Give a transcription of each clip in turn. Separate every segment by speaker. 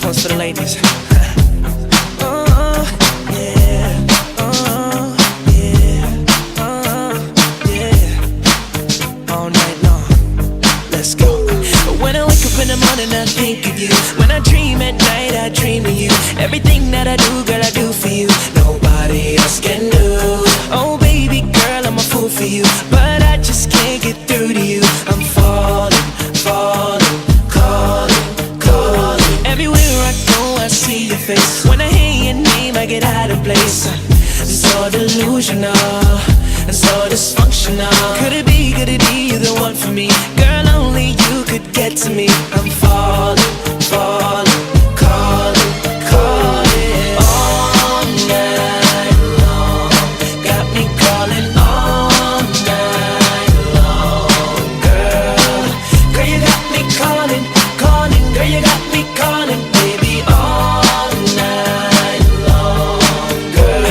Speaker 1: one's for the ladies. Oh, yeah. Oh, yeah. Oh, yeah. All night long. Let's go. When I wake up in the morning, I think of you. When I dream at night, I dream of you. Everything that I do, girl, I do for you. Nobody else can do. Oh, baby girl, I'm a fool for you, but I just can't get through to you. I'm falling, falling, calling, calling. Everywhere I go, I see your face. When I hear your name, I get out of place. So delusional, so dysfunctional. Could it be you're the one for me? Girl, only you could get to me. I'm falling, falling, calling, calling. All night long, got me calling all night long. Girl, girl, you got me calling, calling. Girl, you got me calling, baby, all night long. Girl,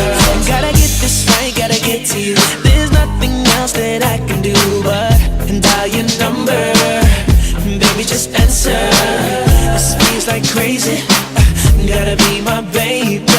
Speaker 1: gotta get this right, gotta get to you. There's nothing else that I can do but dial your number. Baby, just answer. This feels like crazy. Gotta be my baby.